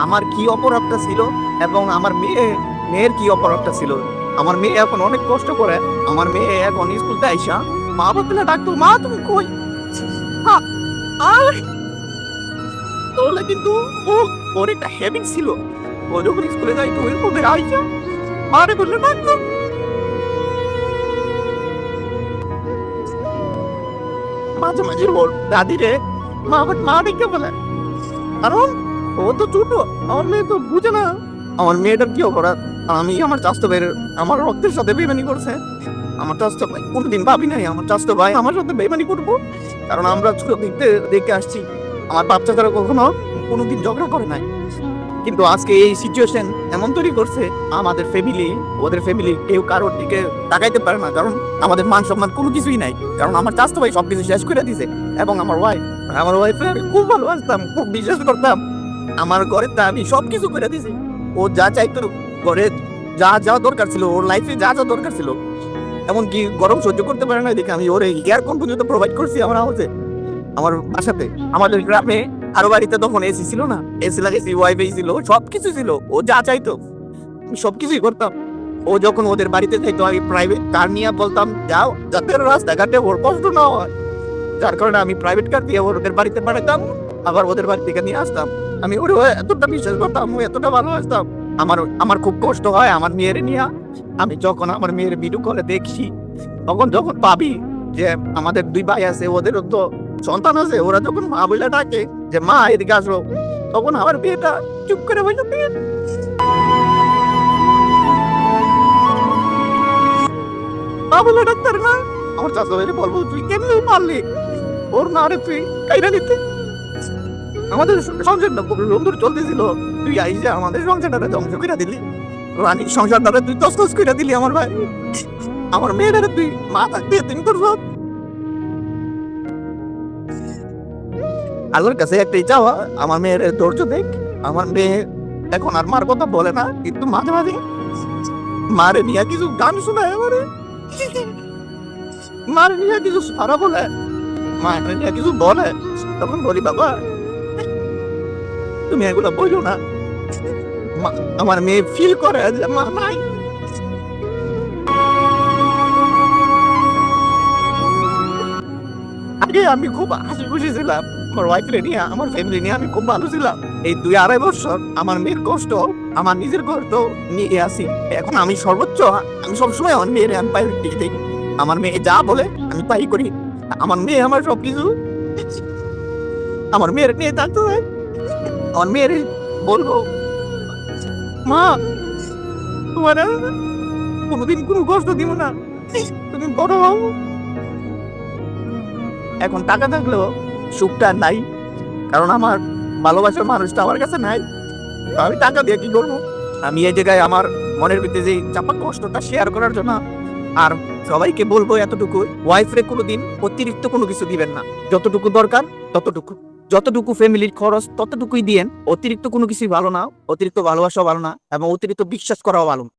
আমার কি অপরাধটা ছিল এবং আমার মেয়ের কি অপরাধটা ছিল। আমার মেয়ে এখন অনেক কষ্ট করে, আমার মেয়ে এখন স্কুলতে আইসা মা বাবা ডাকতো, মা তুমি কই। আ- আর তাহলে কিন্তু ও ওর একটা হ্যাবিট ছিল, ও যখন স্কুলে যাইতো ওদের আইসা মারে বললে ডাকতো। মাঝে মাঝে ওর দাদিরে মা ডেকে বলে, কারণ ও তো ছোট, আমার মেয়ে তো বুঝে না আমার মেয়েটার কি অপরাধ। আমি আমার চাচাতো ভাইয়ের আমার রক্তের সাথে বেইমানি করছে। আমার চাচাতো ভাই কোনোদিন ভাবি নাই আমার চাচাতো ভাই আমার সাথে বেইমানি করবো, কারণ আমরা ছোট দেখতে দেখে আসছি আমার বাপ চাচারা কখনো কোনোদিন ঝগড়া করে নাই। কিন্তু আজকে এই সিচুয়েশন এমন তৈরি করছে, আমাদের ফ্যামিলি ওদের ফ্যামিলি কেউ কারোর দিকে তাকাইতে পারে না, কারণ আমাদের মান সম্মান কোনো কিছুই নাই, কারণ আমার চাচাতো ভাই সবকিছু শেষ করে দিছে। এবং আমার ওয়াইফে আমি খুব ভালোবাসতাম, খুব বিশ্বাস করতাম, আমার ঘরে তা আমি সবকিছু করে দিছি। ও যা চাইতো, ঘরে যা যা দরকার ছিল, ওর লাইফে যা যা দরকার ছিল, এমনকি গরম সহ্য করতে পারে না দেখে আমি ওরে এয়ারকন পর্যন্ত প্রোভাইড করছি আমার হাউসে, আমার বাসাতে। আমাদের গ্রামে আরো বাড়িতে তখন এসি ছিল না, এসি লাগাইছি, ওয়াইফাই ছিল, সবকিছু ছিল, ও যা চাইতো আমি সবকিছুই করতাম। ও যখন ওদের বাড়িতে যাইতো আমি প্রাইভেট কার নিয়ে বলতাম যাও, যাতে রাস্তাঘাটে ওর কষ্ট না হয়, যার কারণে আমি প্রাইভেট কার দিয়ে ওদের বাড়িতে পাঠাতাম, আবার ওদের বাড়ি থেকে নিয়ে আসতাম। আমি ওরে এতটা বিশ্বাস করতাম, ও এতটা ভালোবাসতাম। আমার আমার খুব কষ্ট হয় আমার মেয়ের নিয়ে, আমি যখন আমার মেয়ের ভিডিও কলে দেখছি, তখন যখন পাবি যে আমাদের দুই ভাই আছে, ওদেরও তো সন্তান আছে, ওরা যখন মা বলে ডাকে যে মা এদিকে আসো, তখন আমার বিয়েটা চুপ করে বসে বিয়ে মা বলে ডাক্তার না। আমার চাচা ভাইরে বলবো তুই কেমনে পারলি ওর মা রে তুই কাইরা নিতে। আমাদের সংসারটা খুব সুন্দর চলতেছিল, তুই আইসা আমাদের সংসারটা ধ্বংস করে দিলি, রানীর সংসারটা তুই তসতস করে দিলি। আমার ভাই আমার মেয়েটারে তুই মা থাকতে তুমি করছো। আল্লাহর কাছে একটাই চাওয়া, আমার মেয়ের ধৈর্য দেখ। আমার মেয়ে এখন আর মার কথা বলে না, কিন্তু মাঝে মাঝে মারে নিয়ে কিছু গান শোনায় আমারে, মারে নিয়ে কিছু সারা বলে, মায়ের নিয়ে কিছু বলে, তখন বলি বাবা তুমি এগুলো বলো না। আমার মেয়ে ফিল করে যে মা নাই। আগে আমি খুব হাসি খুশি ছিলাম, আমার ওয়াইফ নিয়ে আমার ফ্যামিলি নিয়ে আমি খুব ভালো ছিলাম। এই 2-2.5 বছর আমার মেয়ের কষ্ট, আমার নিজের কষ্ট নিয়ে আসি। এখন আমি সর্বোচ্চ, আমি সবসময় আমার মেয়ের আমি প্রায়োরিটি দিই। আমার মেয়ে যা বলে আমি তাই করি। আমার মেয়ে আমার সবকিছু, আমার মেয়ের নিয়ে থাকতে হয়। আমার মেয়ের বলবো মা তোমার কোনোদিন কোনো কষ্ট দিব না, তুমি বড় হও। এখন টাকা থাকলেও সুখটা আর নাই, কারণ আমার ভালোবাসার মানুষটা আমার কাছে নাই। তো আমি টাকা দিয়ে কি করবো। আমি এই জায়গায় আমার মনের ভিতরে যে চাপা কষ্টটা শেয়ার করার জন্য, আর সবাইকে বলবো এতটুকু, ওয়াইফরে কোনোদিন অতিরিক্ত কোনো কিছু দিবেন না, যতটুকু দরকার ততটুকু, যতটুকু ফ্যামিলির খরচ ততটুকুই দিয়েন। অতিরিক্ত কোনো কিছুই ভালো না, অতিরিক্ত ভালোবাসাও ভালো না, এবং অতিরিক্ত বিশ্বাস করাও ভালো না।